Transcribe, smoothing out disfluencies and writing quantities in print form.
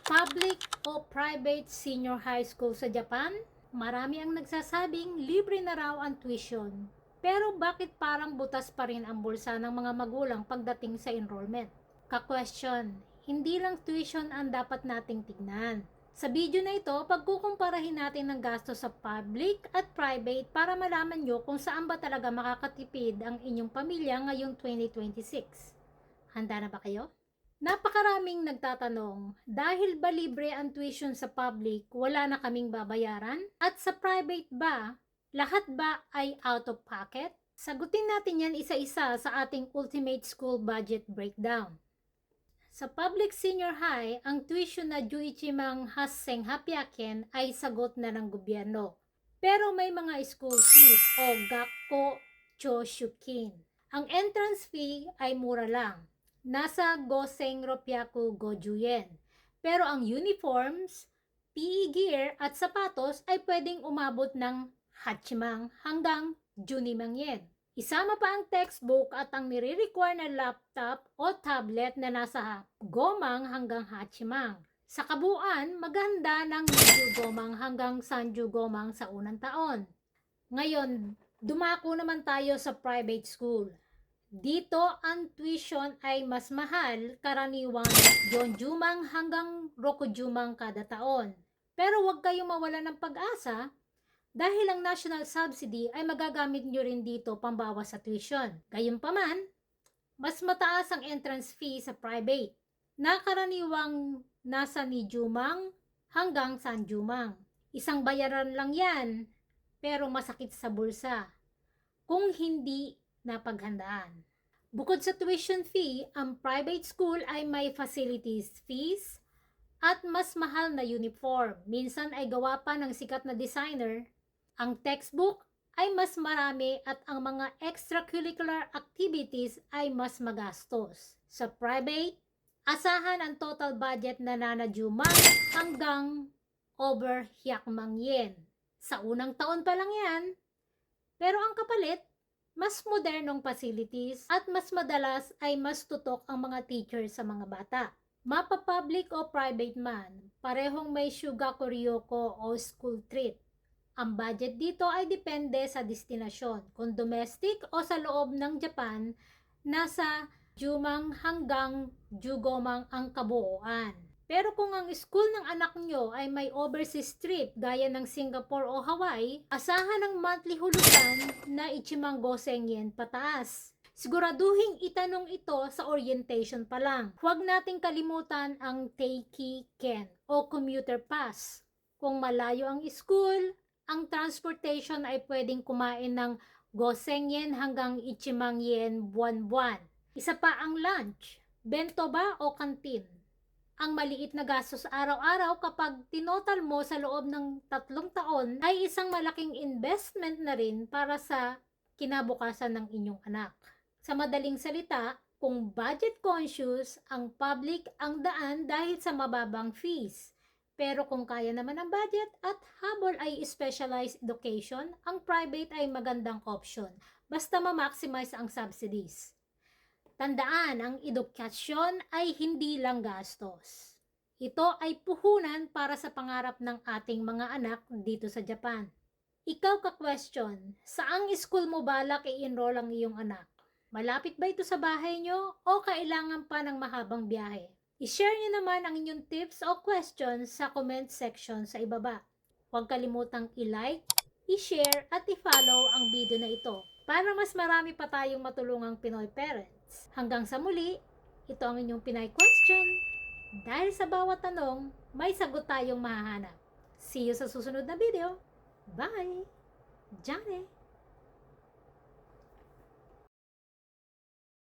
Public o private senior high school sa Japan? Marami ang nagsasabing libre na raw ang tuition. Pero bakit parang butas pa rin ang bulsa ng mga magulang pagdating sa enrollment? Ka-question, hindi lang tuition ang dapat nating tignan. Sa video na ito, pagkukumparahin natin ang gasto sa public at private para malaman nyo kung saan ba talaga makakatipid ang inyong pamilya ngayong 2026. Handa na ba kayo? Napakaraming nagtatanong, dahil ba libre ang tuition sa public, wala na kaming babayaran? At sa private ba, lahat ba ay out of pocket? Sagutin natin yan isa-isa sa ating Ultimate School Budget Breakdown. Sa public senior high, ang tuition na Juichimang Hasseng Hapyaken ay sagot na ng gobyerno. Pero may mga school fees o Gakko Choshukin. Ang entrance fee ay mura lang. Nasa Goseng Ropyaku Gojuyen. Pero ang uniforms, PE gear at sapatos ay pwedeng umabot ng Hachimang hanggang Junimang yen. Isama pa ang textbook at ang nire-require na laptop o tablet na nasa Gomang hanggang Hachimang. Sa kabuuan, maganda ng Medyo Gomang hanggang Sanju Gomang sa unang taon. Ngayon, dumako naman tayo sa private school. Dito, ang tuition ay mas mahal, karaniwang Yonjumang hanggang Rokujumang kada taon. Pero huwag kayong mawala ng pag-asa dahil ang national subsidy ay magagamit nyo rin dito pambawas sa tuition. Gayunpaman, mas mataas ang entrance fee sa private, na karaniwang nasa Nijumang hanggang Sanjumang. Isang bayaran lang yan, pero masakit sa bulsa kung hindi napaghandaan. Bukod sa tuition fee, ang private school ay may facilities fees at mas mahal na uniform. Minsan ay gawa pa ng sikat na designer. Ang textbook ay mas marami at ang mga extracurricular activities ay mas magastos. Sa private, asahan ang total budget na nanadjumang hanggang over hyakmang yen. Sa unang taon pa lang yan. Pero ang kapalit, mas modernong facilities at mas madalas ay mas tutok ang mga teacher sa mga bata. Mapa-public o private man, parehong may Shugaku Ryoko o school treat. Ang budget dito ay depende sa destinasyon. Kung domestic o sa loob ng Japan, nasa Jumang hanggang Jugomang ang kabuuan. Pero kung ang school ng anak nyo ay may overseas trip gaya ng Singapore o Hawaii, asahan ang monthly hulugan na Ichimang Goseng yen pataas. Siguraduhin itanong ito sa orientation pa lang. Huwag nating kalimutan ang Teiki Ken o commuter pass. Kung malayo ang school, ang transportation ay pwedeng kumain ng Goseng yen hanggang Ichimang yen buwan-buwan. Isa pa ang lunch, bento ba o kantin. Ang maliit na gastos araw-araw kapag tinotal mo sa loob ng 3 taon ay isang malaking investment na rin para sa kinabukasan ng inyong anak. Sa madaling salita, kung budget conscious, ang public ang daan dahil sa mababang fees. Pero kung kaya naman ang budget at habol ay specialized education, ang private ay magandang option, basta ma-maximize ang subsidies. Tandaan, ang edukasyon ay hindi lang gastos. Ito ay puhunan para sa pangarap ng ating mga anak dito sa Japan. Ikaw ka-question, saang school mo balak i-enroll ang iyong anak? Malapit ba ito sa bahay nyo o kailangan pa ng mahabang biyahe? I-share nyo naman ang inyong tips o questions sa comment section sa ibaba. Huwag kalimutang i-like, i-share at i-follow ang video na ito para mas marami pa tayong matulungang Pinoy parents. Hanggang sa muli, ito ang inyong Pinay Question. Dahil sa bawat tanong, may sagot tayong mahahanap. See you sa susunod na video. Bye! Johnny!